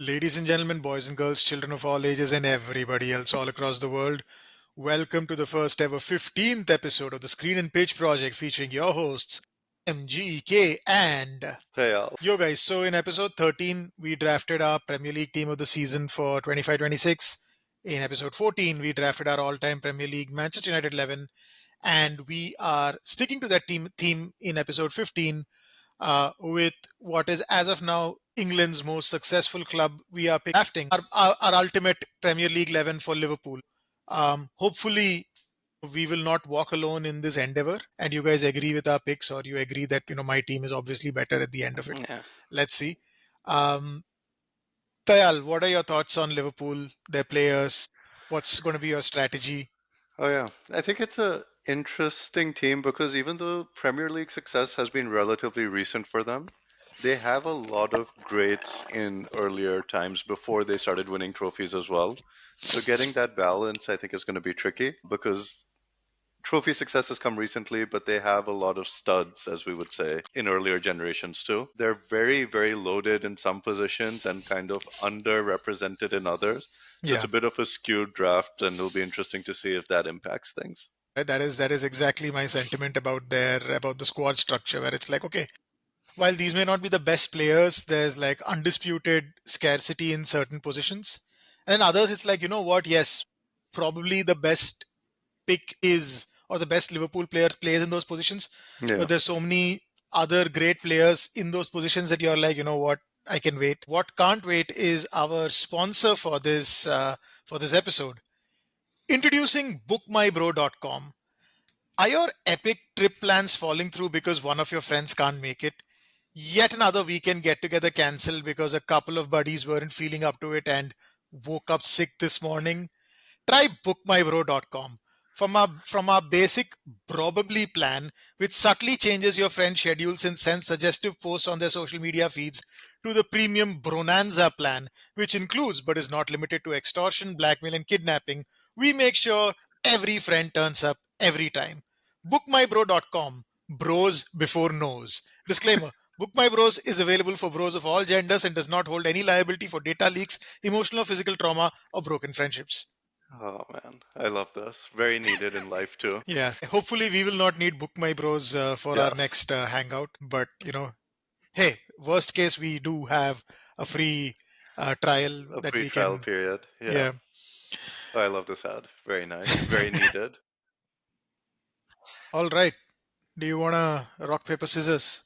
Ladies and gentlemen, boys and girls, children of all ages, and everybody else all across the world, welcome to the first ever 15th episode of the Screen and Pitch Project featuring your hosts, MGK and Hey, Al. Yo guys. So, in episode 13, we drafted our Premier League team of the season for 25-26. In episode 14, we drafted our all time Premier League Manchester United 11, and we are sticking to that team theme in episode 15 with what is, as of now, England's most successful club. We are drafting our ultimate Premier League 11 for Liverpool. Hopefully, we will not walk alone in this endeavor, and you guys agree with our picks, or you agree that my team is obviously better at the end of it. Yeah. Let's see. Um, Tayal, what are your thoughts on Liverpool, their players? What's going to be your strategy? Oh, yeah. I think it's a interesting team because even though Premier League success has been relatively recent for them, they have a lot of greats in earlier times before they started winning trophies as well. So getting that balance, I think, is going to be tricky because trophy success has come recently, but they have a lot of studs, as we would say, in earlier generations too. They're very, very loaded in some positions and kind of underrepresented in others. So it's Yeah, a bit of a skewed draft, and it'll be interesting to see if that impacts things. that is exactly my sentiment about the squad structure, where it's like, okay, while these may not be the best players, there's like undisputed scarcity in certain positions. And others, it's like, you know what? Yes, probably the best pick is, or the best Liverpool player plays in those positions. Yeah. But there's so many other great players in those positions that you're like, you know what? I can wait. What can't wait is our sponsor for this episode. Introducing bookmybro.com. Are your epic trip plans falling through because one of your friends can't make it? Yet another weekend get together cancelled because a couple of buddies weren't feeling up to it and woke up sick this morning? Try bookmybro.com. From our basic probably plan, which subtly changes your friend's schedules and sends suggestive posts on their social media feeds, to the premium Bronanza plan, which includes but is not limited to extortion, blackmail, and kidnapping, we make sure every friend turns up every time. Bookmybro.com. Bros before knows. Disclaimer. Book My Bros is available for bros of all genders and does not hold any liability for data leaks, emotional or physical trauma, or broken friendships. Oh, man. I love this. Very needed in life, too. Yeah, hopefully we will not need Book My Bros for our Yes. next hangout. But hey, worst case we do have a free trial A that free we trial can. period. Yeah. Yeah. I love this ad. Very nice. Very needed. All right. Do you wanna rock paper scissors?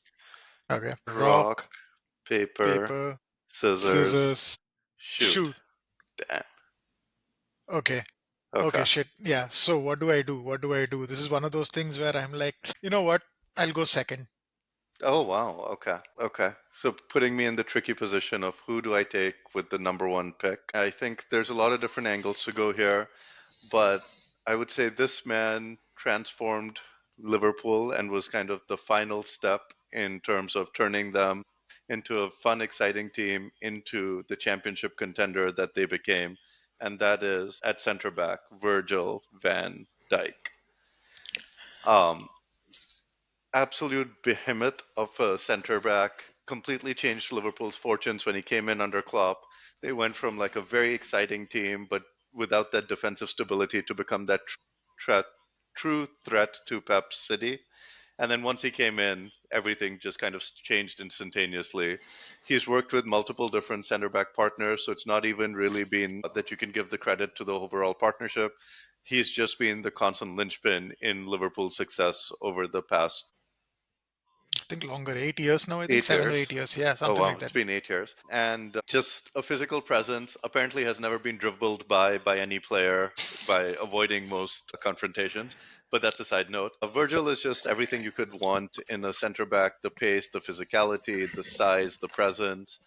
Okay. Rock, Rock paper, paper scissors, scissors shoot. shoot. Damn. Okay. Okay. Okay. Shit. Yeah. So what do I do? What do I do? This is one of those things where I'm like, you know what? I'll go second. Oh, wow. Okay. Okay. So putting me in the tricky position of who do I take with the number one pick? I think there's a lot of different angles to go here, but I would say this man transformed Liverpool and was kind of the final step in terms of turning them into a fun, exciting team into the championship contender that they became. And that is at center back, Virgil van Dijk. Um, Absolute behemoth of a centre back, completely changed Liverpool's fortunes when he came in under Klopp. They went from like a very exciting team, but without that defensive stability to become that threat, true threat to Pep's City. And then once he came in, everything just kind of changed instantaneously. He's worked with multiple different center back partners, so it's not even really been that you can give the credit to the overall partnership. He's just been the constant linchpin in Liverpool's success over the past I think longer, 8 years now. I think 7 or 8 8 years. years. Yeah, Oh something wow, like it's that. been 8 years, and just a physical presence. Apparently, has never been dribbled by any player by avoiding most confrontations. But that's a side note. Virgil is just everything you could want in a center back: the pace, the physicality, the size, the presence.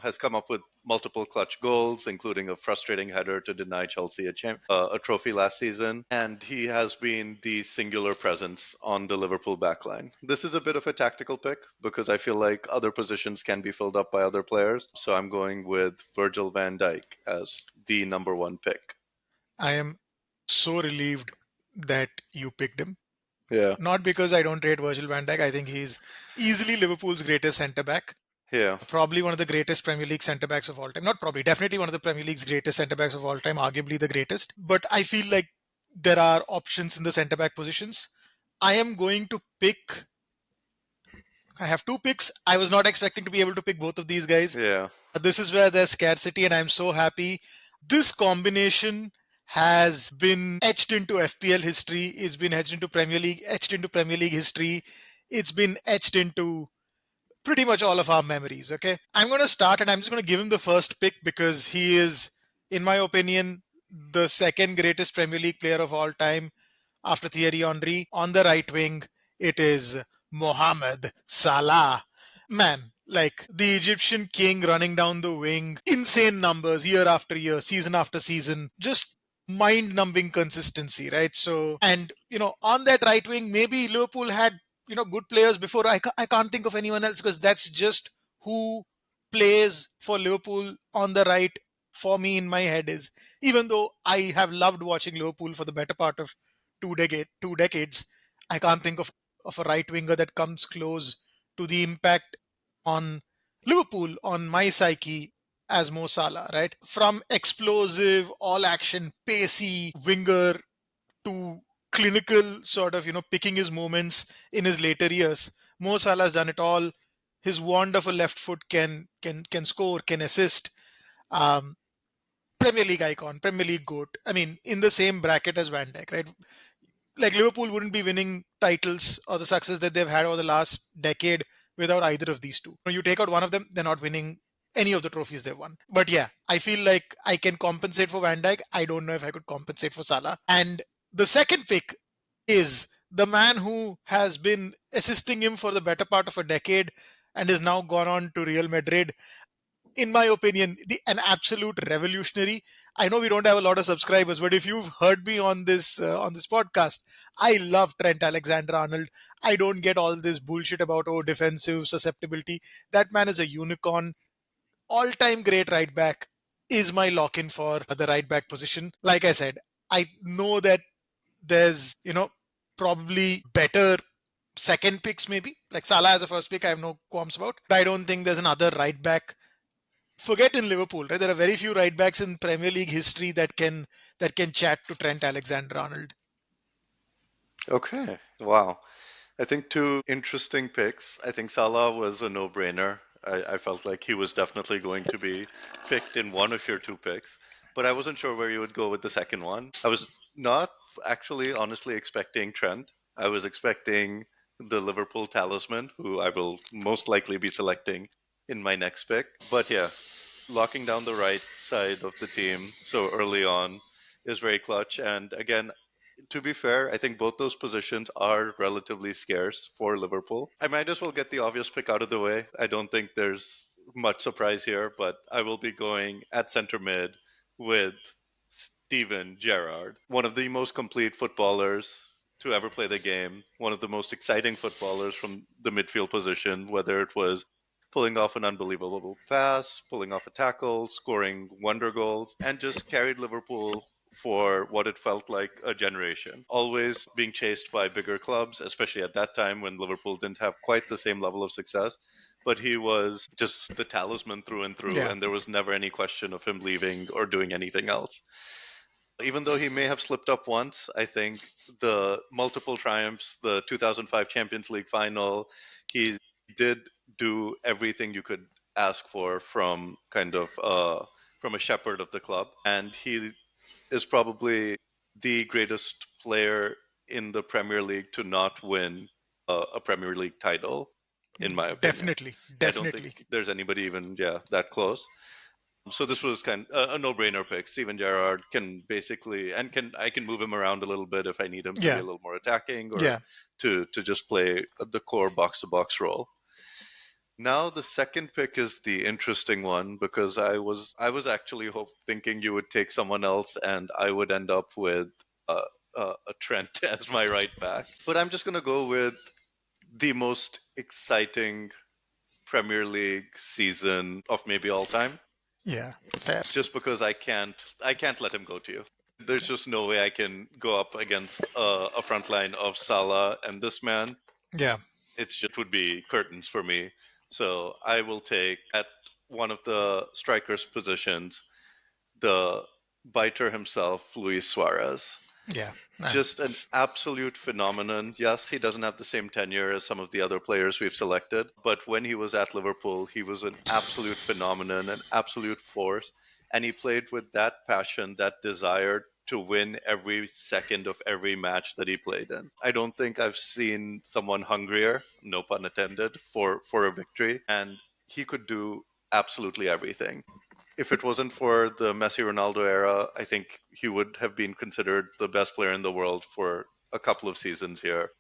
Has come up with multiple clutch goals, including a frustrating header to deny Chelsea a trophy last season. And he has been the singular presence on the Liverpool backline. This is a bit of a tactical pick because I feel like other positions can be filled up by other players. So I'm going with Virgil van Dijk as the number one pick. I am so relieved that you picked him. Yeah. Not because I don't rate Virgil van Dijk. I think he's easily Liverpool's greatest centre back. Yeah. Probably one of the greatest Premier League centre backs of all time. Not probably, definitely one of the Premier League's greatest centre backs of all time, arguably the greatest. But I feel like there are options in the centre back positions. I am going to pick. I have two picks. I was not expecting to be able to pick both of these guys. Yeah. This is where there's scarcity, and I'm so happy. This combination has been etched into FPL history. It's been etched into Premier League, etched into Premier League history. It's been etched into pretty much all of our memories. Okay, I'm going to start, and I'm just going to give him the first pick because he is, in my opinion, the second greatest Premier League player of all time after Thierry Henry. On the right wing, it is Mohamed Salah. Man, like the Egyptian king running down the wing, insane numbers year after year, season after season, just mind numbing consistency, right? So, and on that right wing, maybe Liverpool had good players before. I can't think of anyone else because that's just who plays for Liverpool on the right for me in my head is. Even though I have loved watching Liverpool for the better part of 2 decades, I can't think of a right winger that comes close to the impact on Liverpool on my psyche as Mo Salah, right? From explosive, all action, pacey winger to clinical sort of, picking his moments in his later years. Mo Salah's done it all. His wonderful left foot can score, can assist. Um, Premier League icon, Premier League goat. I mean, in the same bracket as Van Dijk, right? Like Liverpool wouldn't be winning titles or the success that they've had over the last decade without either of these two. You take out one of them, they're not winning any of the trophies they've won. But yeah, I feel like I can compensate for Van Dijk. I don't know if I could compensate for Salah. And the second pick is the man who has been assisting him for the better part of a decade and is now gone on to Real Madrid. In my opinion, an absolute revolutionary. I know we don't have a lot of subscribers, but if you've heard me on this podcast, I love Trent Alexander-Arnold. I don't get all this bullshit about defensive susceptibility. That man is a unicorn. All-time great right back is my lock-in for the right back position. Like I said, I know that there's probably better second picks maybe like Salah as a first pick. I have no qualms about. But I don't think there's another right back. Forget in Liverpool, right? There are very few right backs in Premier League history that can chat to Trent Alexander-Arnold. Okay. Wow. I think two interesting picks. I think Salah was a no-brainer. I felt like he was definitely going to be picked in one of your two picks, but I wasn't sure where you would go with the second one. I was not actually honestly expecting Trent. I was expecting the Liverpool talisman, who I will most likely be selecting in my next pick. But yeah, locking down the right side of the team so early on is very clutch. And again, to be fair, I think both those positions are relatively scarce for Liverpool. I might as well get the obvious pick out of the way. I don't think there's much surprise here, but I will be going at center mid with Steven Gerrard, one of the most complete footballers to ever play the game, one of the most exciting footballers from the midfield position, whether it was pulling off an unbelievable pass, pulling off a tackle, scoring wonder goals, and just carried Liverpool for what it felt like a generation. Always being chased by bigger clubs, especially at that time when Liverpool didn't have quite the same level of success. But he was just the talisman through and through, Yeah, and there was never any question of him leaving or doing anything else. Even though he may have slipped up once, I think the multiple triumphs, the 2005 Champions League final, he did do everything you could ask for from from a shepherd of the club, and he is probably the greatest player in the Premier League to not win a Premier League title, in my opinion. definitely, I don't definitely. think there's anybody even that close. So this was kind of a no-brainer pick. Steven Gerrard can basically and can I can move him around a little bit if I need him to be Yeah, a little more attacking or yeah, to just play the core box-to-box role. Now the second pick is the interesting one because I was actually thinking you would take someone else and I would end up with uh, a Trent as my right back. But I'm just gonna go with the most exciting Premier League season of maybe all time, yeah. Fair. just because I can't let him go to you. There's just no way I can go up against a front line of Salah and this man. Yeah, It would be curtains for me. So I will take at one of the strikers' positions the biter himself, Luis Suarez. Yeah. Just an absolute phenomenon. Yes, he doesn't have the same tenure as some of the other players we've selected, but when he was at Liverpool, he was an absolute phenomenon, an absolute force, and he played with that passion, that desire to win every second of every match that he played in. I don't think I've seen someone hungrier, no pun intended, for a victory, and he could do absolutely everything. If it wasn't for the Messi Ronaldo era, I think he would have been considered the best player in the world for a couple of seasons here,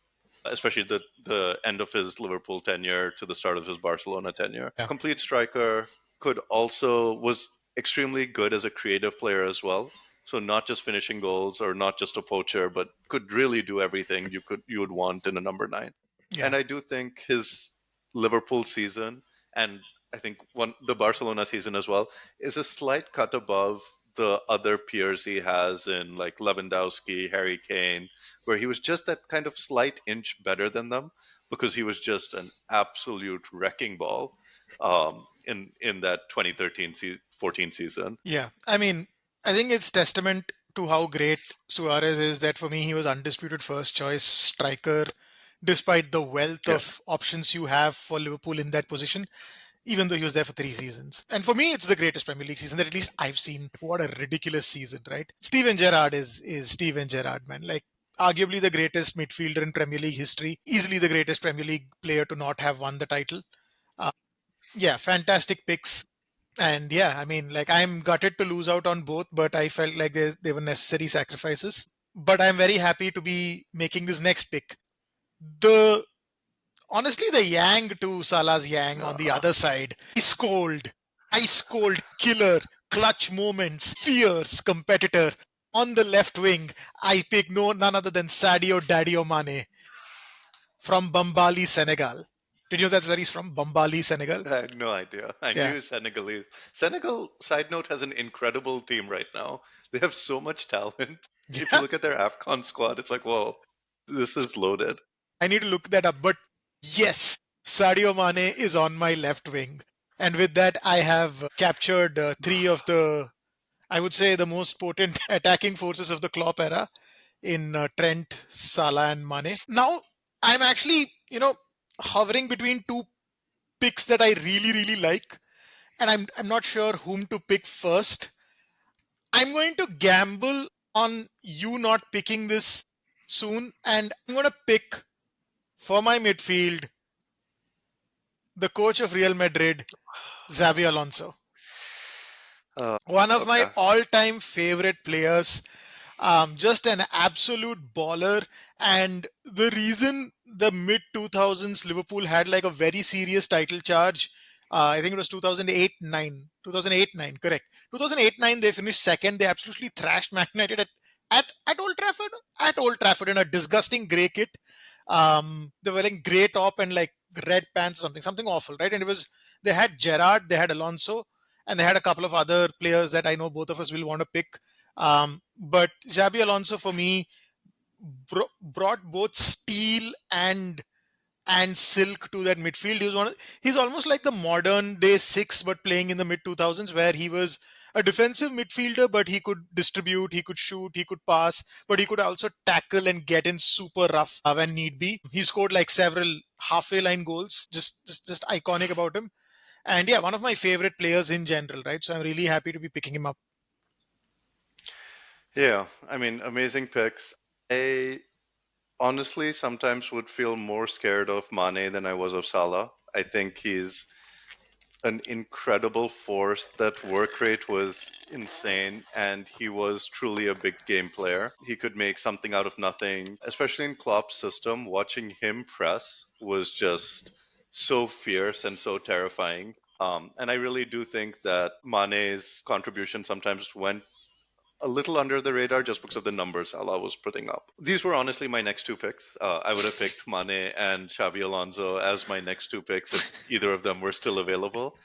especially the end of his Liverpool tenure to the start of his Barcelona tenure. Yeah. Complete striker, could also was extremely good as a creative player as well. So not just finishing goals or not just a poacher, but could really do everything you would want in a number nine. Yeah. And I do think his Liverpool season and I think the Barcelona season as well is a slight cut above the other peers he has in like Lewandowski, Harry Kane, where he was just that kind of slight inch better than them because he was just an absolute wrecking ball in that 2013 14 season. Yeah. I mean, I think it's testament to how great Suarez is that for me he was undisputed first choice striker despite the wealth Yeah. of options you have for Liverpool in that position, even though he was there for 3 seasons. And for me, it's the greatest Premier League season that at least I've seen. What a ridiculous season, right? Steven Gerrard is Steven Gerrard, man. Like arguably the greatest midfielder in Premier League history, easily the greatest Premier League player to not have won the title. Uh, yeah, fantastic picks. And yeah, I mean, like I'm gutted to lose out on both, but I felt like they were necessary sacrifices. But I'm very happy to be making this next pick. The honestly, the yang to Salah's yang on the Uh, other side, ice cold killer, clutch moments, fierce competitor. On the left wing, I pick none other than Sadio Daddio Mane from Bambali, Senegal. Did you know that's where he's from? Bambali, Senegal? I had no idea. I Yeah. knew Senegalese. Senegal, side note, has an incredible team right now. They have so much talent. If you Yeah. look at their AFCON squad, it's like, whoa, this is loaded. I need to look that up. But yes, Sadio Mane is on my left wing. And with that, I have captured three of the, I would say, the most potent attacking forces of the Klopp era in Trent, Salah, and Mane. Now, I'm actually, hovering between two picks that I really, really like. And I'm not sure whom to pick first. I'm going to gamble on you not picking this soon. And I'm going to pick for my midfield the coach of Real Madrid, Xavi Alonso. Uh, One of my okay. all-time favorite players, just an absolute baller. And the reason the mid 2000s Liverpool had like a very serious title charge, I think it was 2008 9. 2008 9, correct. 2008 9, they finished second. They absolutely thrashed Man United at Old Trafford. At Old Trafford in a disgusting grey kit. They were wearing grey top and like red pants, something awful, right? And it was, they had Gerrard, they had Alonso, and they had a couple of other players that I know both of us will want to pick. But Xabi Alonso for me brought both steel and silk to that midfield. He's almost like the modern day six, but playing in the mid 2000s, where he was a defensive midfielder, but he could distribute, he could shoot, he could pass, but he could also tackle and get in super rough when need be. He scored like several halfway line goals, just iconic about him. And yeah, one of my favorite players in general, right? So I'm really happy to be picking him up. Yeah, I mean, amazing picks. I honestly sometimes would feel more scared of Mane than I was of Salah. I think he's an incredible force. That work rate was insane, and he was truly a big game player. He could make something out of nothing, especially in Klopp's system. Watching him press was just so fierce and so terrifying. And I really do think that Mane's contribution sometimes went a little under the radar just because of the numbers Salah was putting up. These were honestly my next two picks. I would have picked Mane and Xavi Alonso as my next two picks if either of them were still available,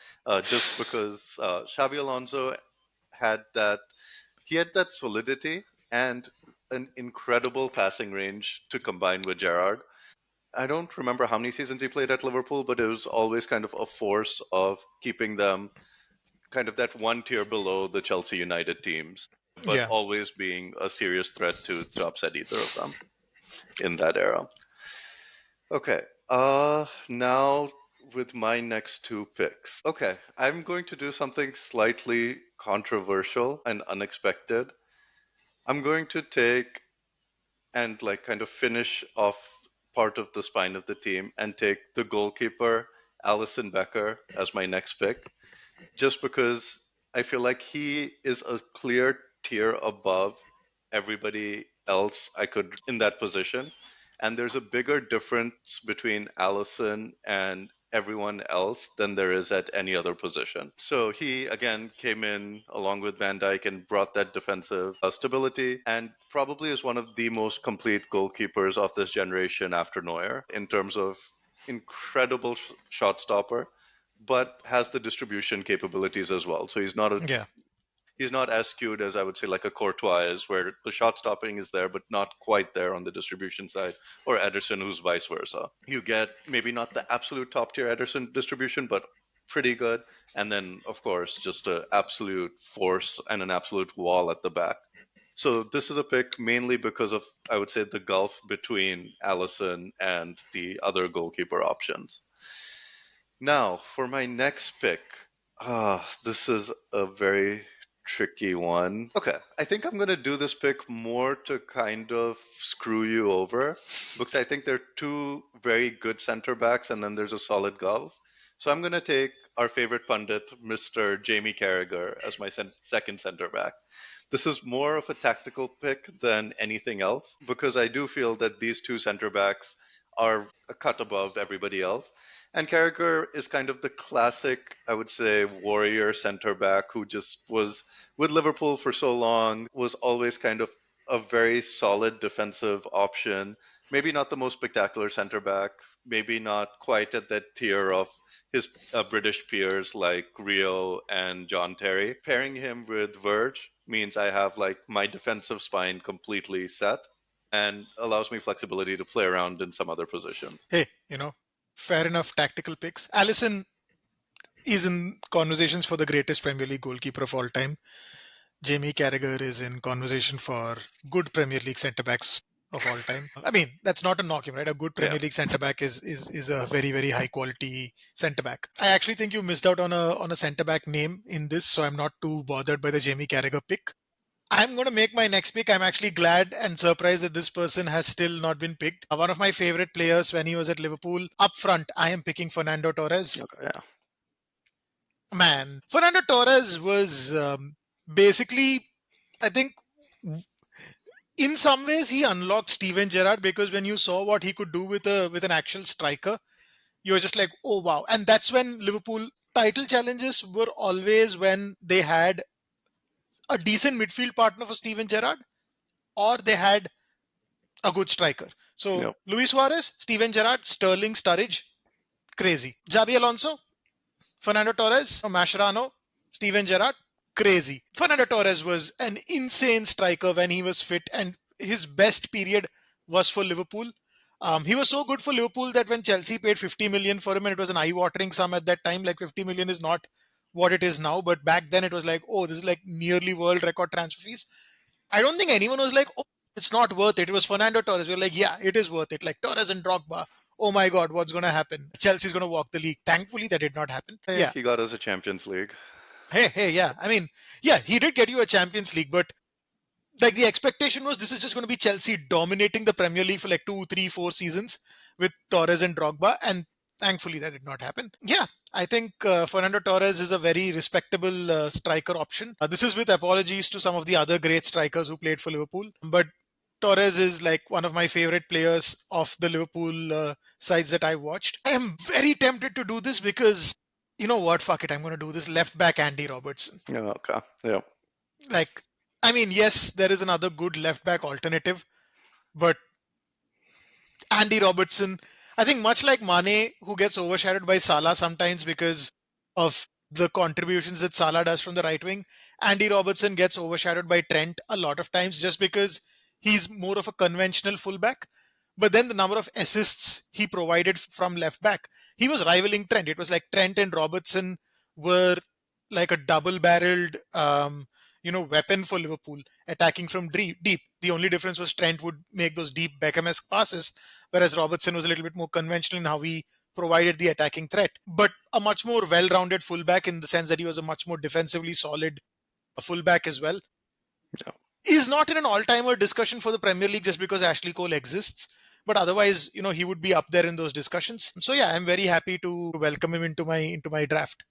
just because Xavi Alonso had that he had that solidity and an incredible passing range to combine with Gerrard. I don't remember how many seasons he played at Liverpool, but it was always kind of a force of keeping them kind of that one tier below the Chelsea United teams, but Yeah, always being a serious threat to upset either of them in that era. Okay. Now with my next two picks. Okay, I'm going to do something slightly controversial and unexpected. I'm going to take and like kind of finish off part of the spine of the team and take the goalkeeper, Allison Becker, as my next pick, just because I feel like he is a clear tier above everybody else I could in that position. And there's a bigger difference between Allison and everyone else than there is at any other position. So he again came in along with Van Dijk and brought that defensive stability and probably is one of the most complete goalkeepers of this generation after Neuer in terms of incredible shot stopper, but has the distribution capabilities as well. So yeah, he's not as skewed as I would say like a Courtois is, where the shot stopping is there, but not quite there on the distribution side, or Ederson, who's vice versa. You get maybe not the absolute top tier Ederson distribution, but pretty good. And then, of course, just an absolute force and an absolute wall at the back. So this is a pick mainly because of, I would say, the gulf between Allison and the other goalkeeper options. Now, for my next pick, this is a very tricky one. Okay, I think I'm going to do this pick more to kind of screw you over because I think there are two very good center backs and then there's a solid gulf. So I'm going to take our favorite pundit, Mr. Jamie Carragher, as my second center back. This is more of a tactical pick than anything else because I do feel that these two center backs are a cut above everybody else. And Carragher is kind of the classic, I would say, warrior center back who just was with Liverpool for so long, was always kind of a very solid defensive option. Maybe not the most spectacular center back, maybe not quite at that tier of his British peers like Rio and John Terry. Pairing him with Verge means I have like my defensive spine completely set and allows me flexibility to play around in some other positions. hey, fair enough tactical picks. Allison is in conversations for the greatest Premier League goalkeeper of all time. Jamie Carragher is in conversation for good Premier League centre backs of all time. I mean, that's not a knock him, right? A good Yeah. Premier League centre back is a very very high quality centre back. I actually think you missed out on a centre back name in this, so I'm not too bothered by the Jamie Carragher pick. I'm going to make my next pick. I'm actually glad and surprised that this person has still not been picked. One of my favorite players when he was at Liverpool. Up front, I am picking Fernando Torres. Okay. Yeah. Man, Fernando Torres was basically, I think, in some ways he unlocked Steven Gerrard because when you saw what he could do with an actual striker, you were just like, oh wow. And that's when Liverpool title challenges were always when they had a decent midfield partner for Steven Gerrard or they had a good striker. So Yep. Luis Suarez, Steven Gerrard, Sterling, Sturridge, crazy. Javi Alonso, Fernando Torres, Mascherano, Steven Gerrard, crazy. Fernando Torres was an insane striker when he was fit, and his best period was for Liverpool. He was so good for Liverpool that when Chelsea paid 50 million for him, and it was an eye-watering sum at that time, like 50 million is not what it is now, but back then it was like, oh, this is like nearly world record transfer fees. I don't think anyone was like, oh, it's not worth it. It was Fernando Torres. We are like, yeah, it is worth it. Like Torres and Drogba. Oh my God, what's going to happen? Chelsea's going to walk the league. Thankfully, that did not happen. Hey, Yeah. he got us a Champions League. Hey, yeah. I mean, yeah, he did get you a Champions League, but like the expectation was this is just going to be Chelsea dominating the Premier League for like 2, 3, 4 seasons with Torres and Drogba, and thankfully that did not happen. Yeah, I think Fernando Torres is a very respectable striker option. This is with apologies to some of the other great strikers who played for Liverpool, but Torres is like one of my favorite players of the Liverpool sides that I watched. I am very tempted to do this because you know what? Fuck it, I'm going to do this. Left back Andy Robertson. Yeah. Okay. Yeah. Like, I mean, yes, there is another good left back alternative, but Andy Robertson, I think much like Mane, who gets overshadowed by Salah sometimes because of the contributions that Salah does from the right wing, Andy Robertson gets overshadowed by Trent a lot of times just because he's more of a conventional fullback. But then the number of assists he provided from left back, he was rivaling Trent. It was like Trent and Robertson were like a double-barreled, weapon for Liverpool, attacking from deep. The only difference was Trent would make those deep Beckham-esque passes, whereas Robertson was a little bit more conventional in how he provided the attacking threat. But a much more well-rounded fullback in the sense that he was a much more defensively solid fullback as well. Yeah. He's not in an all-timer discussion for the Premier League just because Ashley Cole exists. But otherwise, he would be up there in those discussions. So yeah, I'm very happy to welcome him into my draft.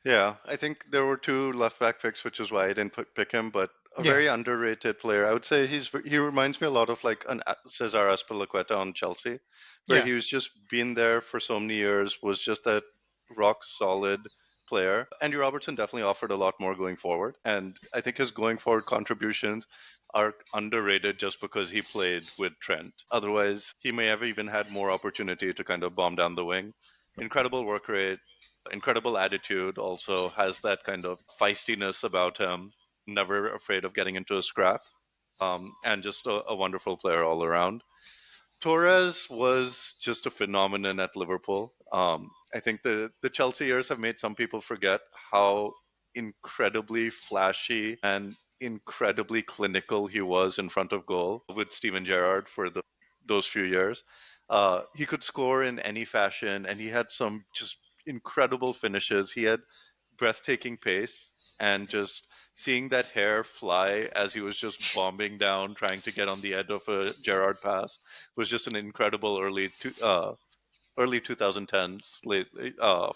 Yeah, I think there were two left back picks, which is why I didn't pick him, but a Yeah, very underrated player. I would say he reminds me a lot of like an Cesar Azpilicueta on Chelsea, where yeah, he was just been there for so many years, was just that rock solid player. Andy Robertson definitely offered a lot more going forward, and I think his going forward contributions are underrated just because he played with Trent. Otherwise, he may have even had more opportunity to kind of bomb down the wing. Incredible work rate, incredible attitude, also has that kind of feistiness about him, never afraid of getting into a scrap, and just a wonderful player all around. Torres was just a phenomenon at Liverpool. I think the Chelsea years have made some people forget how incredibly flashy and incredibly clinical he was in front of goal with Steven Gerrard for those few years. He could score in any fashion, and he had some just incredible finishes. He had breathtaking pace, and just seeing that hair fly as he was just bombing down, trying to get on the edge of a Gerrard pass was just an incredible early 2010s late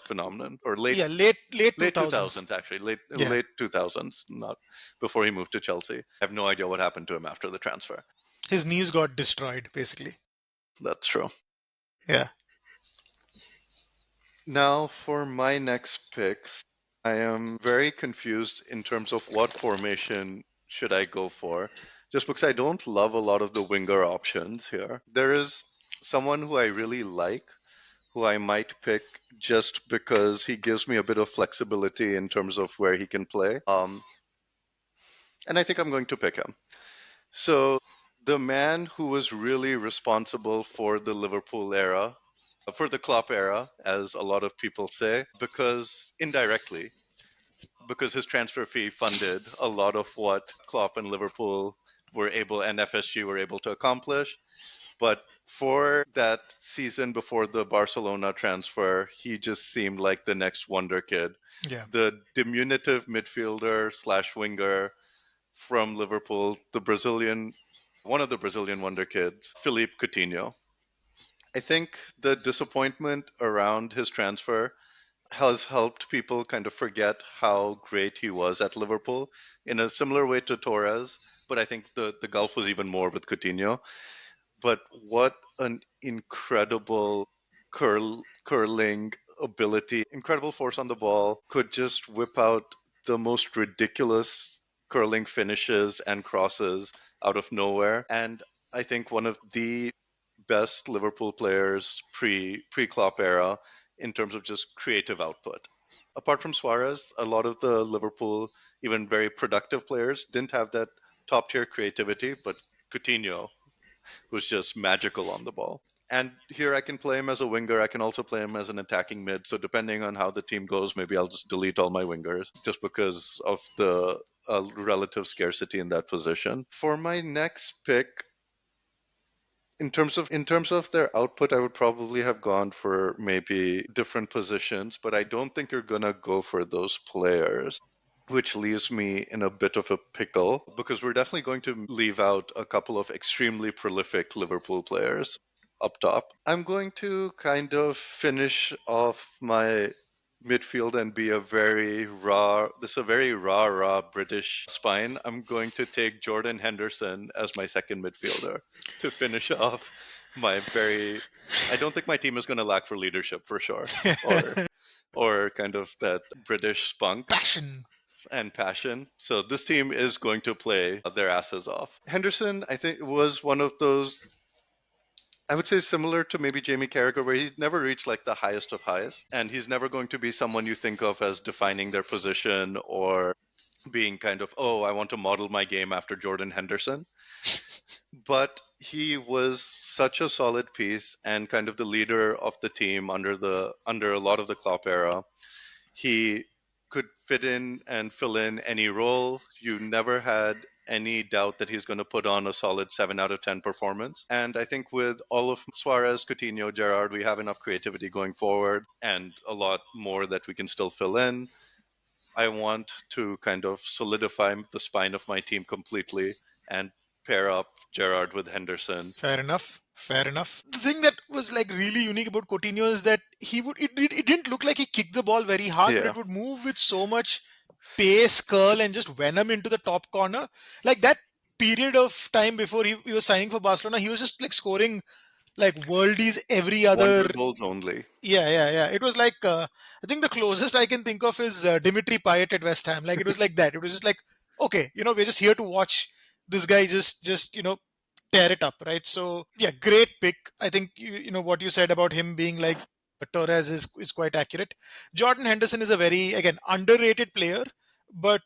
phenomenon, or yeah. Late two late thousands. 2000s actually, Yeah, late 2000s, not before he moved to Chelsea. I have no idea what happened to him after the transfer. his knees got destroyed basically. That's true. Yeah, Now for my next picks, I am very confused in terms of what formation should I go for, just because I don't love a lot of the winger options here. There is someone who I really like, who I might pick just because he gives me a bit of flexibility in terms of where he can play. And I think I'm going to pick him. So, the man who was really responsible for the Liverpool era, for the Klopp era, as a lot of people say, because indirectly, because his transfer fee funded a lot of what Klopp and Liverpool were able and FSG were able to accomplish. But for that season before the Barcelona transfer, he just seemed like the next wonder kid. yeah, The diminutive midfielder slash winger from Liverpool, the Brazilian, one of the Brazilian wonder kids, Philippe Coutinho. I think the disappointment around his transfer has helped people kind of forget how great he was at Liverpool in a similar way to Torres. But I think the gulf was even more with Coutinho. But what an incredible curling ability, incredible force on the ball, could just whip out the most ridiculous curling finishes and crosses out of nowhere. And I think one of the best Liverpool players pre Klopp era in terms of just creative output. Apart from Suarez, a lot of the Liverpool, even very productive players, didn't have that top tier creativity, but Coutinho was just magical on the ball. And here I can play him as a winger. I can also play him as an attacking mid. So depending on how the team goes, maybe I'll just delete all my wingers just because of the relative scarcity in that position. For my next pick, in terms of their output, I would probably have gone for maybe different positions, but I don't think you're gonna go for those players, which leaves me in a bit of a pickle because we're definitely going to leave out a couple of extremely prolific Liverpool players up top. I'm going to kind of finish off my midfield and be a very raw British spine. I'm going to take Jordan Henderson as my second midfielder to finish off my very, I don't think my team is going to lack for leadership for sure, or kind of that British spunk passion. and passion. So this team is going to play their asses off. Henderson, I think, was one of those, I would say, similar to maybe Jamie Carragher, where he's never reached like the highest of highs, and he's never going to be someone you think of as defining their position or being kind of, oh, I want to model my game after Jordan Henderson. but he was such a solid piece and kind of the leader of the team under a lot of the Klopp era. He could fit in and fill in any role. You never had any doubt that he's going to put on a solid 7 out of 10 performance. And I think with all of Suarez, Coutinho, Gerrard, we have enough creativity going forward and a lot more that we can still fill in. I want to kind of solidify the spine of my team completely and pair up Gerrard with Henderson. Fair enough. Fair enough. The thing that was like really unique about Coutinho is that it didn't look like he kicked the ball very hard, but Yeah. it would move with so much pace, curl, and just venom into the top corner. Like that period of time before he was signing for Barcelona, he was just like scoring like worldies every other. Wonder goals only. Yeah. It was like I think the closest I can think of is Dimitri Payet at West Ham. Like it was like that. It was just like, okay, we're just here to watch this guy just tear it up, right? So yeah, great pick. I think you know what you said about him being like Torres is quite accurate. Jordan Henderson is a very again underrated player, but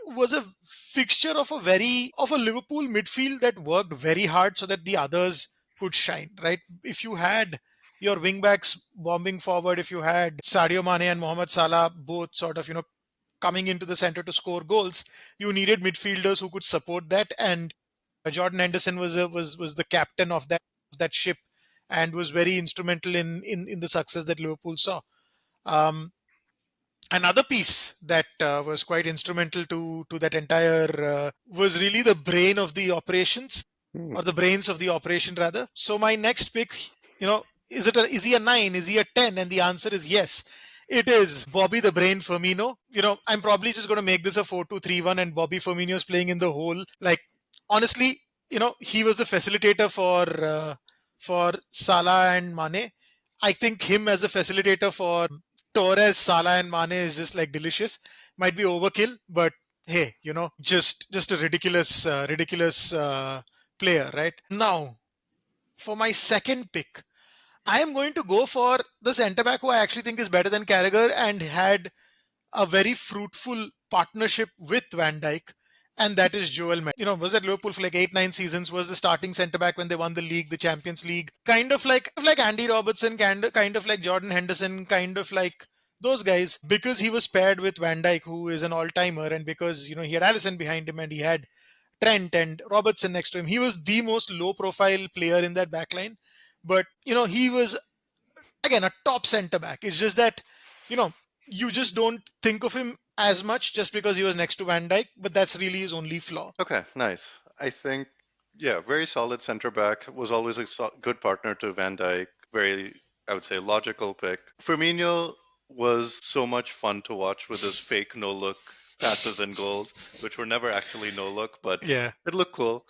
was a fixture of a Liverpool midfield that worked very hard so that the others could shine, right? If you had your wingbacks bombing forward, if you had Sadio Mane and Mohamed Salah both sort of coming into the center to score goals, you needed midfielders who could support that, and Jordan Henderson was the captain of that ship and was very instrumental in the success that Liverpool saw. Um, Another piece that was quite instrumental to that entire was really the brain of the operations, Hmm. or the brains of the operation rather. So my next pick, is he a 9, is he a 10? And the answer is yes, it is Bobby the Brain Firmino. I'm probably just going to make this a 4-2-3-1, and Bobby Firmino is playing in the hole. Like honestly, he was the facilitator for Salah and Mane. I think him as a facilitator for Torres, Salah, and Mane is just like delicious. Might be overkill, but hey, just a ridiculous player, right? Now, for my second pick, I am going to go for the centre back who I actually think is better than Carragher and had a very fruitful partnership with Van Dijk, and that is Joel Mendes. Was at Liverpool for like 8-9 seasons, was the starting centre back when they won the league, the Champions League. Kind of like Andy Robertson, kind of like Jordan Henderson, kind of like those guys, because he was paired with Van Dijk, who is an all-timer, and because he had Allison behind him and he had Trent and Robertson next to him. He was the most low-profile player in that backline, but he was again a top center back. It's just that you know you just don't think of him as much just because he was next to Van Dijk, but that's really his only flaw. Okay, nice. I think, yeah, very solid center back. Was always a good partner to Van Dijk. Very, I would say, logical pick. Firmino was so much fun to watch with his fake no look passes and goals, which were never actually no look, but Yeah, it looked cool.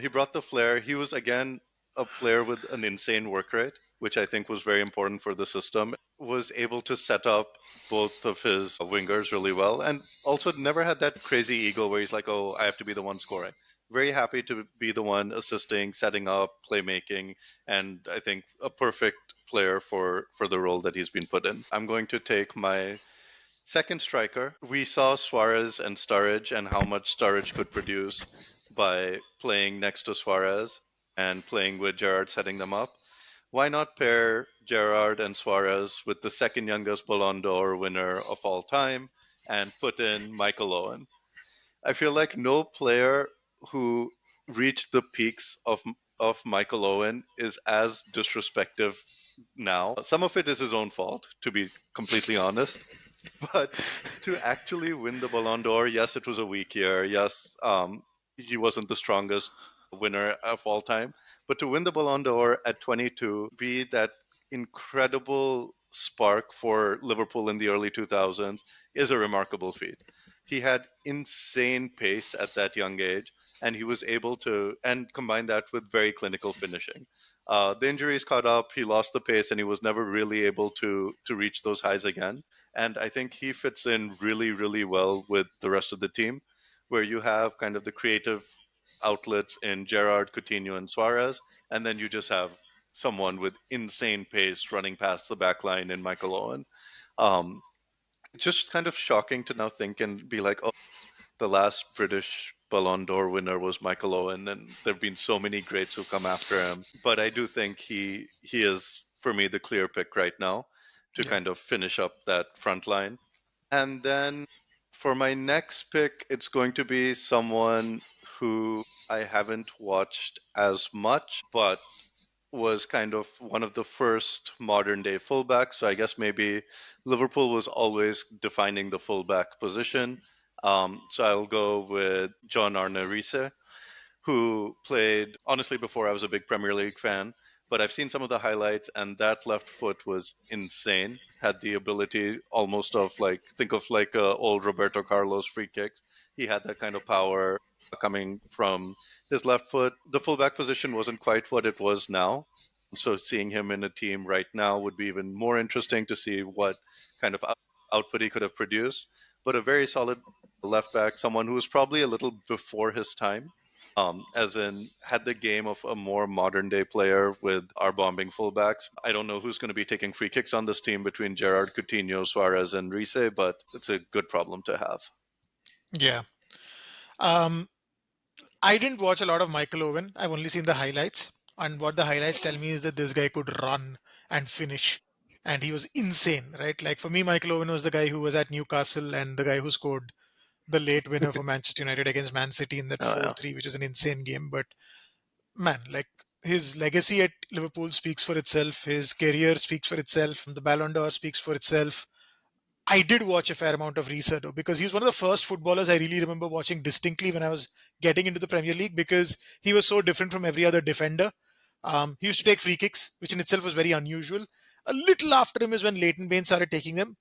He brought the flair. He was again a player with an insane work rate, which I think was very important for the system. Was able to set up both of his wingers really well, and also never had that crazy ego where he's like, "Oh, I have to be the one scoring." Very happy to be the one assisting, setting up, playmaking, and I think a perfect player for the role that he's been put in. I'm going to take my second striker. We saw Suarez and Sturridge and how much Sturridge could produce by playing next to Suarez and playing with Gerrard setting them up. Why not pair Gerrard and Suarez with the second youngest Ballon d'Or winner of all time and put in Michael Owen? I feel like no player who reached the peaks of Michael Owen is as disrespectful now. Some of it is his own fault, to be completely honest. But to actually win the Ballon d'Or, yes, it was a weak year. Yes, he wasn't the strongest winner of all time. But to win the Ballon d'Or at 22, be that incredible spark for Liverpool in the early 2000s is a remarkable feat. He had insane pace at that young age, and he was able to and combine that with very clinical finishing. The injuries caught up. He lost the pace, and he was never really able to reach those highs again. And I think he fits in really, really well with the rest of the team, where you have kind of the creative outlets in Gerrard, Coutinho, and Suarez, and then you just have someone with insane pace running past the back line in Michael Owen. Um, just kind of shocking to now think and be like, oh, the last British Ballon d'Or winner was Michael Owen, and there have been so many greats who come after him. But I do think he is for me the clear pick right now to Yeah. kind of finish up that front line. And then for my next pick, it's going to be someone who I haven't watched as much, but was kind of one of the first modern day fullbacks. So I guess maybe Liverpool was always defining the fullback position. So I'll go with John Arne Riise, who played, honestly, before I was a big Premier League fan, but I've seen some of the highlights, and that left foot was insane. Had the ability almost of like, think of like old Roberto Carlos free kicks. He had that kind of power coming from his left foot. The fullback position wasn't quite what it was now. So seeing him in a team right now would be even more interesting to see what kind of output he could have produced. But a very solid left back, someone who was probably a little before his time, as in had the game of a more modern day player with our bombing fullbacks. I don't know who's going to be taking free kicks on this team between Gerrard, Coutinho, Suarez, and Riise, but it's a good problem to have. Yeah. Um, I didn't watch a lot of Michael Owen. I've only seen the highlights. And what the highlights tell me is that this guy could run and finish. And he was insane, right? Like for me, Michael Owen was the guy who was at Newcastle and the guy who scored the late winner for Manchester United against Man City in that Oh yeah. 4-3, which is an insane game. But man, like his legacy at Liverpool speaks for itself. His career speaks for itself. The Ballon d'Or speaks for itself. I did watch a fair amount of research though, because he was one of the first footballers I really remember watching distinctly when I was getting into the Premier League because he was so different from every other defender. He used to take free kicks, which in itself was very unusual. A little after him is when Leighton Baines started taking them.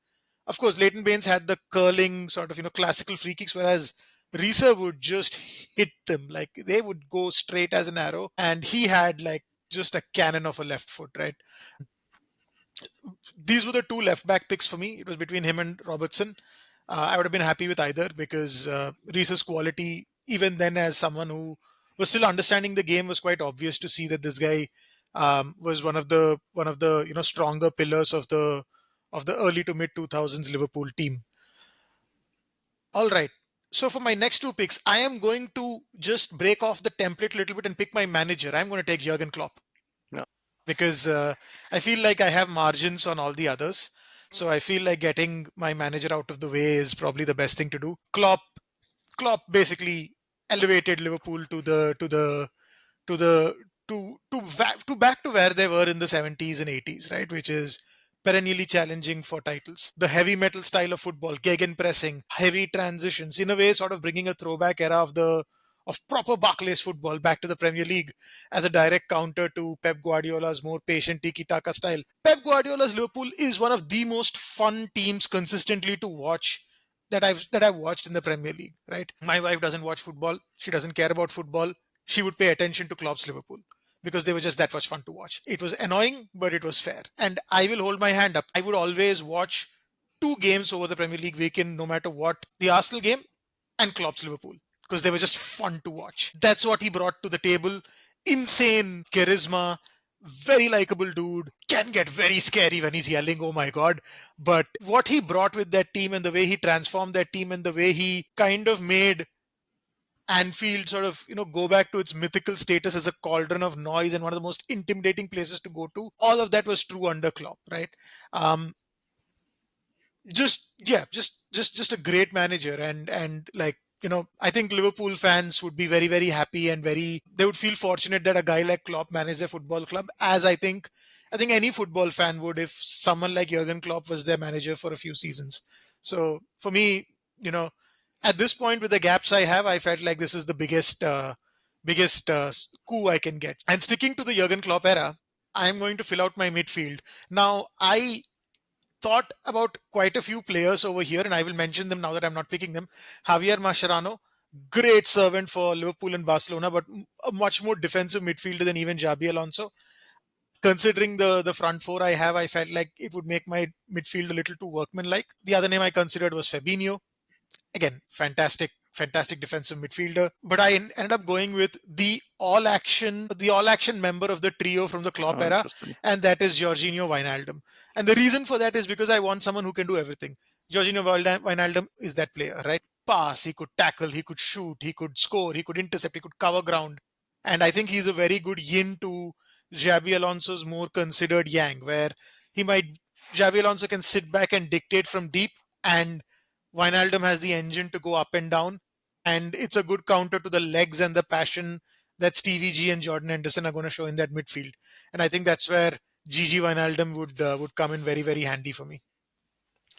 Of course, Leighton Baines had the curling sort of classical free kicks, whereas Reese would just hit them like they would go straight as an arrow, and he had like just a cannon of a left foot, right? These were the two left back picks for me. It was between him and Robertson. I would have been happy with either because Reese's quality, even then, as someone who was still understanding the game, was quite obvious to see that this guy was one of the stronger pillars of the early to mid 2000s Liverpool team. All right. So for my next two picks, I am going to just break off the template a little bit and pick my manager. I'm going to take Jurgen Klopp Yeah. because I feel like I have margins on all the others. So I feel like getting my manager out of the way is probably the best thing to do. Klopp basically elevated Liverpool to the to back to where they were in the 70s and 80s, right? Which is perennially challenging for titles. The heavy metal style of football, gegen pressing, heavy transitions, in a way, sort of bringing a throwback era of proper Barclays football back to the Premier League as a direct counter to Pep Guardiola's more patient tiki-taka style. Pep Guardiola's Liverpool is one of the most fun teams consistently to watch that I've watched in the Premier League, right? My wife doesn't watch football. She doesn't care about football. She would pay attention to Klopp's Liverpool because they were just that much fun to watch. It was annoying, but it was fair. And I will hold my hand up. I would always watch two games over the Premier League weekend, no matter what. The Arsenal game and Klopp's Liverpool, because they were just fun to watch. That's what he brought to the table. Insane charisma, very likable dude, can get very scary when he's yelling, oh my god. But what he brought with that team and the way he transformed that team and the way he kind of made Anfield sort of, go back to its mythical status as a cauldron of noise and one of the most intimidating places to go to. All of that was true under Klopp, right? Um, just yeah, just a great manager, and like I think Liverpool fans would be very very happy and very they would feel fortunate that a guy like Klopp managed a football club, as I think any football fan would if someone like Jurgen Klopp was their manager for a few seasons. So for me, you know at this point with the gaps I have, I felt like this is the biggest coup I can get. And sticking to the Jurgen Klopp era, I am going to fill out my midfield. Now, I thought about quite a few players over here, and I will mention them now that I'm not picking them. Javier Mascherano, great servant for Liverpool and Barcelona, but a much more defensive midfielder than even Xabi Alonso. Considering the front four I have, I felt like it would make my midfield a little too workmanlike. The other name I considered was Fabinho. Again, fantastic defensive midfielder. But I ended up going with the all action member of the trio from the Klopp Oh, era, interesting. and that is Jorginho Wijnaldum. And the reason for that is because I want someone who can do everything. Jorginho Wijnaldum is that player, right? pass, he could tackle, he could shoot, he could score, he could intercept, he could cover ground. And I think he's a very good yin to Xabi Alonso's more considered yang, where he might Xabi Alonso can sit back and dictate from deep, and Wijnaldum has the engine to go up and down, and it's a good counter to the legs and the passion that Stevie G and Jordan Henderson are going to show in that midfield. And I think that's where Gigi Wijnaldum would come in very very handy for me.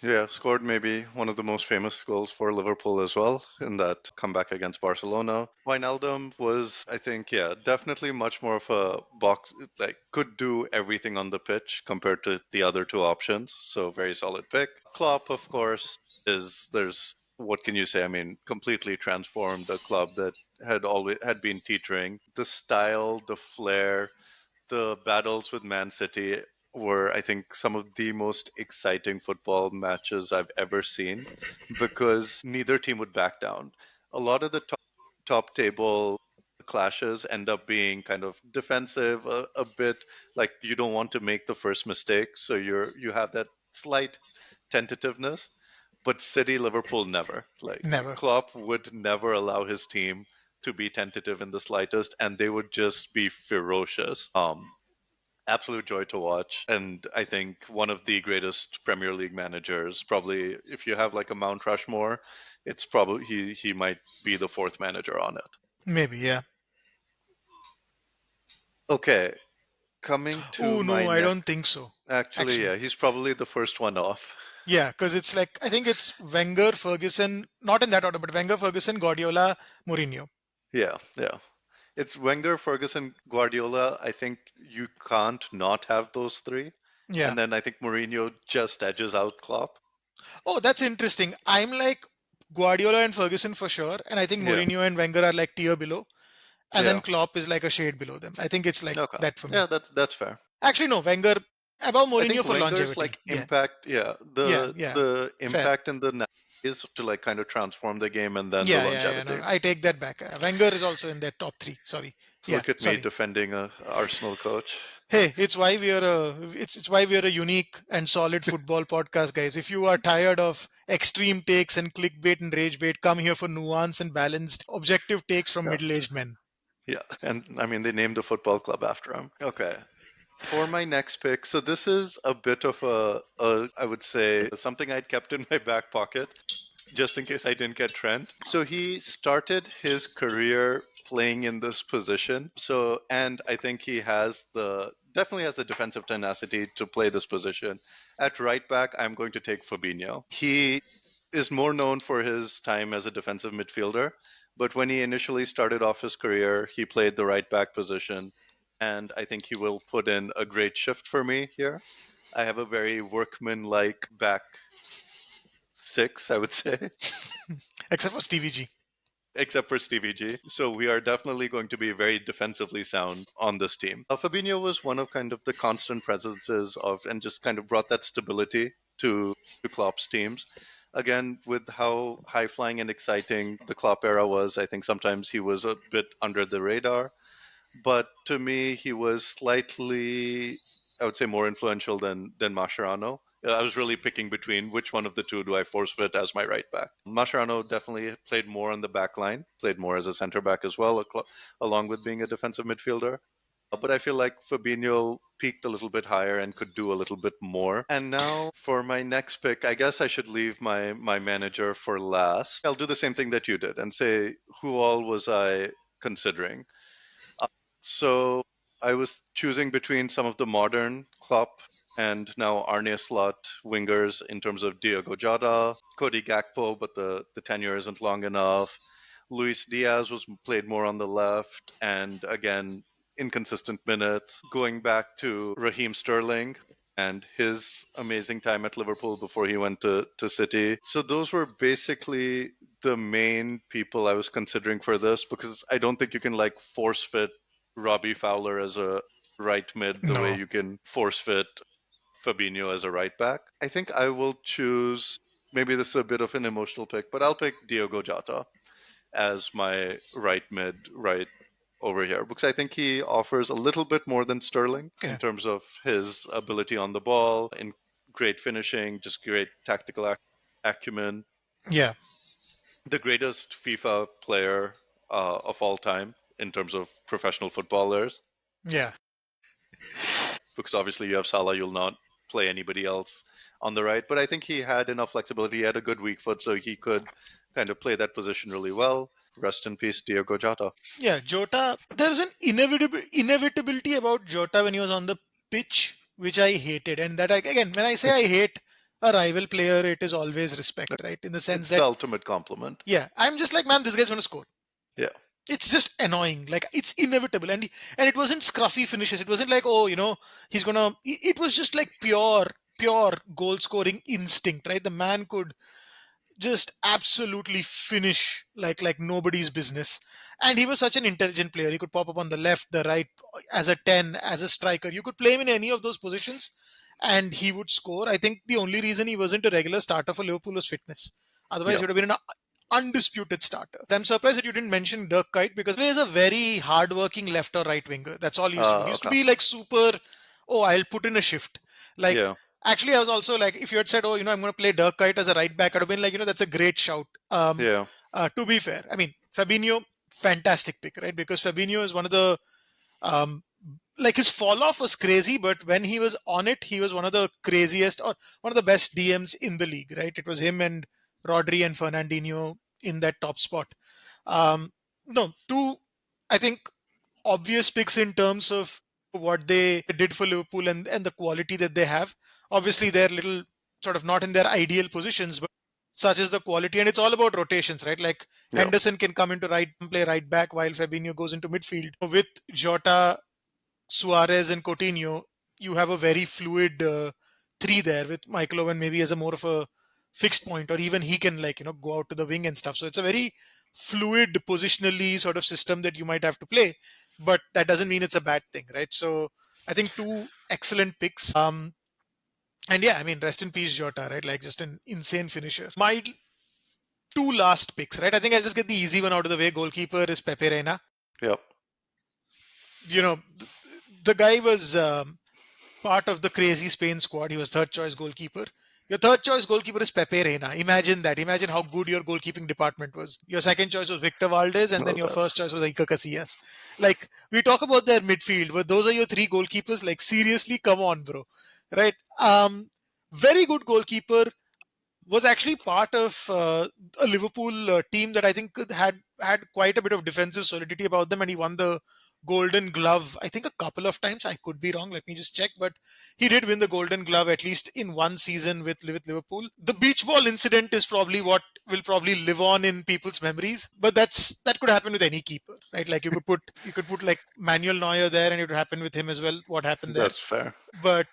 Yeah, scored maybe one of the most famous goals for Liverpool as well in that comeback against Barcelona. Wijnaldum was, I think, yeah, definitely much more of a box, like could do everything on the pitch compared to the other two options. So very solid pick. Klopp, of course, is there's what can you say? I mean, completely transformed a club that had been teetering. The style, the flair, the battles with Man City were, I think, some of the most exciting football matches I've ever seen because neither team would back down. A lot of the top table clashes end up being kind of defensive, a bit like you don't want to make the first mistake, so you have that slight tentativeness. But City Liverpool never. Like Never. Klopp would never allow his team to be tentative in the slightest, and they would just be ferocious. Absolute joy to watch, and I think one of the greatest Premier League managers. Probably, if you have like a Mount Rushmore, it's probably he might be the fourth manager on it. Maybe, yeah. Okay, coming to Oh my no, I next. don't think so. Actually, Actually, yeah, he's probably the first one off. yeah, because it's like I think it's Wenger, Ferguson, not in that order, but Wenger, Ferguson, Guardiola, Mourinho. Yeah, yeah. It's Wenger, Ferguson, Guardiola. I think you can't not have those three. Yeah. And then I think Mourinho just edges out Klopp. Oh, that's interesting. I'm like Guardiola and Ferguson for sure, and I think Yeah, Mourinho and Wenger are like tier below, and then yeah. Klopp is like a shade below them. I think it's like Okay. that for Yeah, me. that's fair. Actually, no, Wenger above I think Mourinho for Wenger's longevity. like Yeah, impact, yeah, yeah, the yeah. the Fair. impact in the 90s to like kind of transform the game, and then the Yeah. No, longevity. I take that back. Wenger is also in that top three. Sorry. Yeah, Look at me sorry. defending a Arsenal coach. Hey, it's why we are a unique and solid football podcast, guys. If you are tired of extreme takes and clickbait and rage bait, come here for nuance and balanced, objective takes from Yeah, middle-aged men. yeah, and I mean they named the football club after him. Okay, for my next pick, so this is a bit of a I would say something I'd kept in my back pocket just in case I didn't get Trent. So he started his career playing in this position. So and I think he has the definitely has the defensive tenacity to play this position. At right back, I'm going to take Fabinho. He is more known for his time as a defensive midfielder, but when he initially started off his career, he played the right back position, and I think he will put in a great shift for me here. I have a very workman-like back six, I would say. Except for Stevie G. Except for Stevie G. So we are definitely going to be very defensively sound on this team. Fabinho was one of kind of the constant presences of, and just kind of brought that stability to Klopp's teams. Again, with how high flying and exciting the Klopp era was, I think sometimes he was a bit under the radar. But to me, he was slightly, I would say, more influential than Mascherano. I was really picking between which one of the two do I force fit as my right back. Mascherano definitely played more on the back line, played more as a center back as well, along with being a defensive midfielder. But I feel like Fabinho peaked a little bit higher and could do a little bit more. And now for my next pick, I guess I should leave my manager for last. I'll do the same thing that you did and say who all was I considering. So I was choosing between some of the modern Klopp and now Arne Slot wingers in terms of Diogo Jota, Cody Gakpo, but the tenure isn't long enough. Luis Diaz was played more on the left, and again, inconsistent minutes. Going back to Raheem Sterling and his amazing time at Liverpool before he went to City. So those were basically the main people I was considering for this because I don't think you can like force fit Robbie Fowler as a right mid the way No. you can force fit Fabinho as a right back. I think I will choose, maybe this is a bit of an emotional pick, but I'll pick Diogo Jota as my right mid right over here because I think he offers a little bit more than Sterling in Okay. terms of his ability on the ball, in great finishing, just great tactical acumen. Yeah. the greatest FIFA player of all time in terms of professional footballers, Yeah. because obviously you have Salah, you'll not play anybody else on the right. But I think he had enough flexibility. He had a good weak foot, so he could kind of play that position really well. Rest in peace, Diogo Jota. Yeah, Jota, there's an inevitability about Jota when he was on the pitch, which I hated. And that, again, when I say I hate a rival player, it is always respect, right? In the sense It's the that, ultimate compliment. yeah, I'm just like, man, this guy's going to score. Yeah, It's just annoying. Like, it's inevitable. And it wasn't scruffy finishes. It wasn't like, oh, he's going to. It was just like pure goal scoring instinct, right? The man could just absolutely finish like nobody's business. And he was such an intelligent player. He could pop up on the left, the right, as a 10, as a striker. You could play him in any of those positions and he would score. I think the only reason he wasn't a regular starter for Liverpool was fitness. Otherwise, yeah, he would have been an undisputed starter. I'm surprised that you didn't mention Dirk Kuyt because he is a very hardworking left or right winger. That's all he used to be. He used to okay. be like super, oh, I'll put in a shift. Like, Yeah, actually, I was also like, if you had said, oh, I'm going to play Dirk Kuyt as a right back, I'd have been like, that's a great shout. yeah, To be fair, I mean, Fabinho, fantastic pick, right? Because Fabinho is one of the um, like his fall off was crazy, but when he was on it, he was one of the craziest or one of the best DMs in the league, right? It was him and Rodri and Fernandinho in that top spot. No, two, I think, obvious picks in terms of what they did for Liverpool and the quality that they have. Obviously, they're little sort of not in their ideal positions, but such is the quality. And it's all about rotations, right? Like yeah, Henderson can come into right, play right back while Fabinho goes into midfield. With Jota, Suarez, and Coutinho, you have a very fluid three there with Michael Owen maybe as a more of a fixed point, or even he can like go out to the wing and stuff. So it's a very fluid positionally sort of system that you might have to play, but that doesn't mean it's a bad thing, right? So I think two excellent picks. And yeah, I mean, rest in peace, Jota, right? Like just an insane finisher. My two last picks, right? I think I'll just get the easy one out of the way. Goalkeeper is Pepe Reina. yep. The guy was part of the crazy Spain squad. He was third choice goalkeeper. Your third choice goalkeeper is Pepe Reina. Imagine that. Imagine how good your goalkeeping department was. Your second choice was Victor Valdez, and then Well, your that's first choice was Iker Casillas. Like, we talk about their midfield, but those are your three goalkeepers. Like, seriously, come on, bro. Right? Very good goalkeeper, was actually part of a Liverpool team that I think had quite a bit of defensive solidity about them, and he won the Golden Glove. I think a couple of times. I could be wrong. Let me just check, but he did win the Golden Glove at least in one season with Liverpool. The beach ball incident is probably what will probably live on in people's memories, but that could happen with any keeper, right? Like you could put like Manuel Neuer there, and it would happen with him as well. What happened there? that's fair. But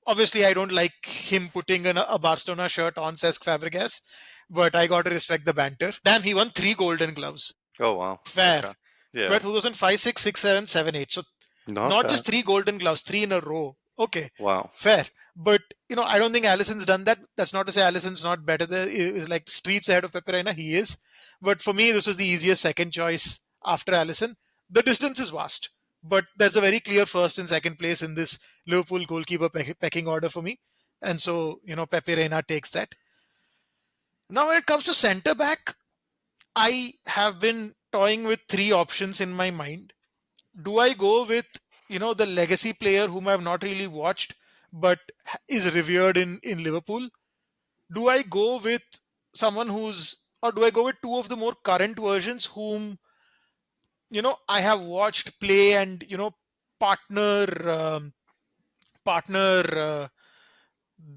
obviously I don't like him putting a Barcelona shirt on Cesc Fabregas, but I got to respect the banter. Damn, he won three Golden Gloves. Oh wow. Fair. Okay. Yeah. 2005, 6, 6, 7, 7, 8. So Not not just bad. three Golden Gloves, three in a row. Okay, Wow. fair. But I don't think Allison's done that. That's not to say Allison's not better. There is like streets ahead of Pepe Reina. He is. But for me, this was the easiest second choice after Allison. The distance is vast, but there's a very clear first and second place in this Liverpool goalkeeper pecking order for me. And so, Pepe Reina takes that. Now, when it comes to centre back, I have been toying with three options in my mind. Do I go with the legacy player whom I've not really watched but is revered in Liverpool? Do I go with someone or do I go with two of the more current versions whom I have watched play and partner partner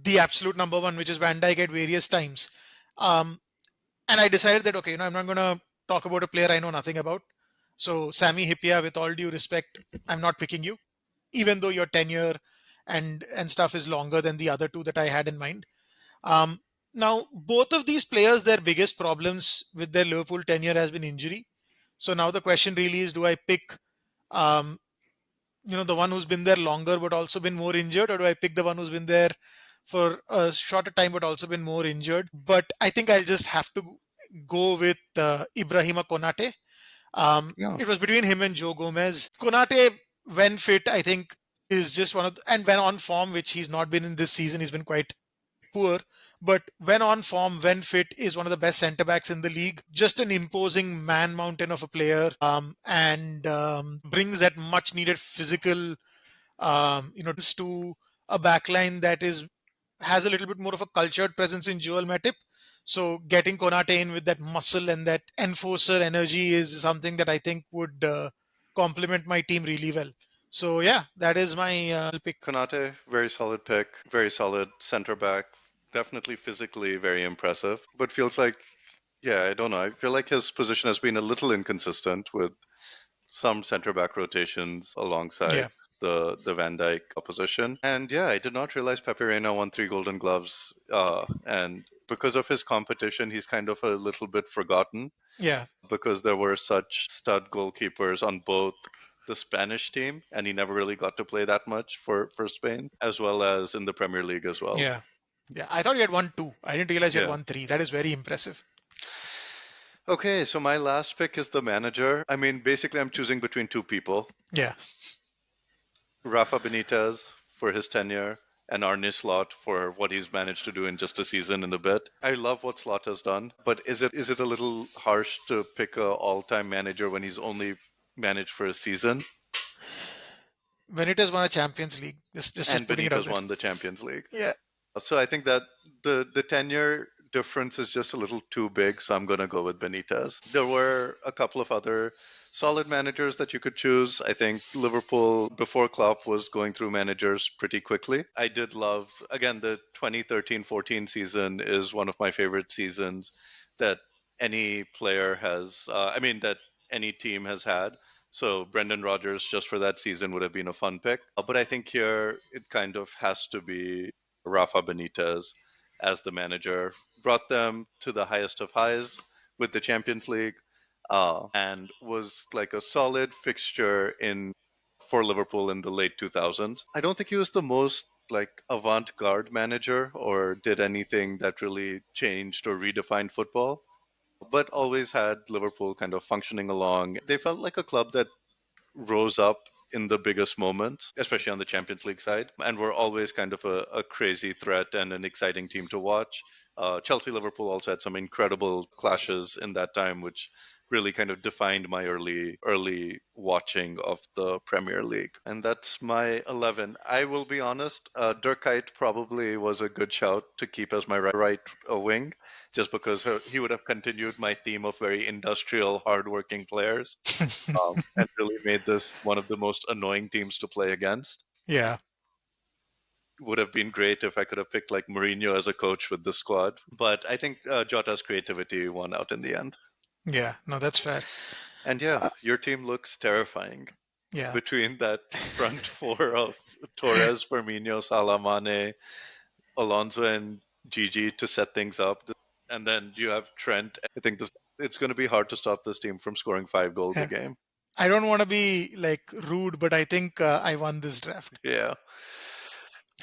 the absolute number one, which is Van Dijk at various times. Um, and I decided that okay, I'm not gonna talk about a player I know nothing about. So Sami Hipia, with all due respect, I'm not picking you, even though your tenure and stuff is longer than the other two that I had in mind. Now, both of these players, their biggest problems with their Liverpool tenure has been injury. So now the question really is, do I pick, um, the one who's been there longer but also been more injured, or do I pick the one who's been there for a shorter time but also been more injured? But I think I'll just have to go with Ibrahima Konate. Yeah. It was between him and Joe Gomez. Konate, when fit, I think is just and when on form, which he's not been in this season, he's been quite poor. but when on form, when fit, is one of the best centre backs in the league. Just an imposing man mountain of a player, and brings that much needed physical, to a backline that is has a little bit more of a cultured presence in Joel Matip. So getting Konate in with that muscle and that enforcer energy is something that I think would complement my team really well. So yeah, that is my pick. Konate, very solid pick, very solid center back, definitely physically very impressive, but feels like, yeah, I don't know. I feel like his position has been a little inconsistent with some center back rotations alongside Yeah, the Van Dijk position. And yeah, I did not realize Pepe Reina won 3 Golden Gloves. And because of his competition, he's kind of a little bit forgotten yeah, because there were such stud goalkeepers on both the Spanish team, and he never really got to play that much for Spain, as well as in the Premier League as well. yeah, yeah. I thought you had won two. I didn't realize you had Yeah. won three. That is very impressive. Okay, so my last pick is the manager. I mean, basically, I'm choosing between two people. Yeah. Rafa Benitez for his tenure and Arne Slot for what he's managed to do in just a season and a bit. I love what Slot has done, but is it a little harsh to pick a all-time manager when he's only managed for a season? Benitez won a Champions League. Just And putting it out Benitez there. won the Champions League. Yeah. So I think that the tenure difference is just a little too big, so I'm going to go with Benitez. There were a couple of other solid managers that you could choose. I think Liverpool before Klopp was going through managers pretty quickly. I did love, again, the 2013-14 season is one of my favorite seasons that any player has, I mean, that any team has had. So Brendan Rodgers just for that season would have been a fun pick. But I think here it kind of has to be Rafa Benitez as the manager. Brought them to the highest of highs with the Champions League, and was like a solid fixture in for Liverpool in the late 2000s. I don't think he was the most like avant-garde manager or did anything that really changed or redefined football, but always had Liverpool kind of functioning along. They felt like a club that rose up in the biggest moments, especially on the Champions League side, and were always kind of a crazy threat and an exciting team to watch. Chelsea Liverpool also had some incredible clashes in that time, which really kind of defined my early watching of the Premier League. And that's my 11. I will be honest, Dirk Kuyt probably was a good shout to keep as my right wing, just because he would have continued my theme of very industrial, hardworking players, and really made this one of the most annoying teams to play against. Yeah. Would have been great if I could have picked like Mourinho as a coach with the squad, but I think Jota's creativity won out in the end. Yeah. No, that's fair. And yeah, Uh, your team looks terrifying yeah. between that front four of Torres, Firmino, Salah, Mane, Alonso, and Gigi to set things up, and then you have Trent. I think it's going to be hard to stop this team from scoring 5 goals a Yeah. game. I don't want to be like rude, but I think I won this draft. Yeah,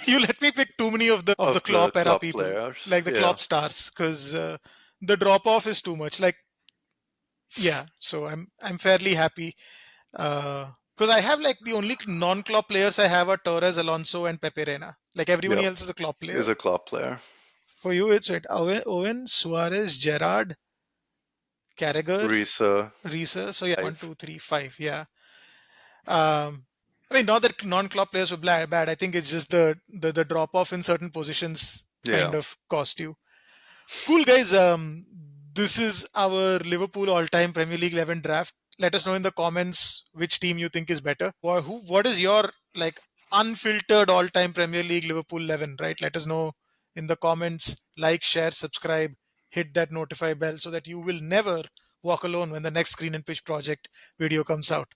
You let me pick too many of the of the Klopp era Klopp people, players. like the Yeah. Klopp stars, because the drop off is too much. Like, yeah. So I'm fairly happy because I have like the only non-Klopp players I have are Torres, Alonso, and Pepe Reina. Like everybody Yep. else is a Klopp Is player. a Klopp player. For you, it's right. Owen, Suarez, Gerrard, Carragher, Risa, Reese. So yeah, one, 5. two, three, five. Yeah. I mean, not that non-Klopp players were bad. I think it's just the drop off in certain positions kind Yeah. of cost you. Cool guys. This is our Liverpool all-time Premier League 11 draft. Let us know in the comments which team you think is better, or who. What is your like unfiltered all-time Premier League Liverpool 11? Right. Let us know in the comments. Like, share, subscribe, hit that notify bell so that you will never walk alone when the next Screen and Pitch project video comes out.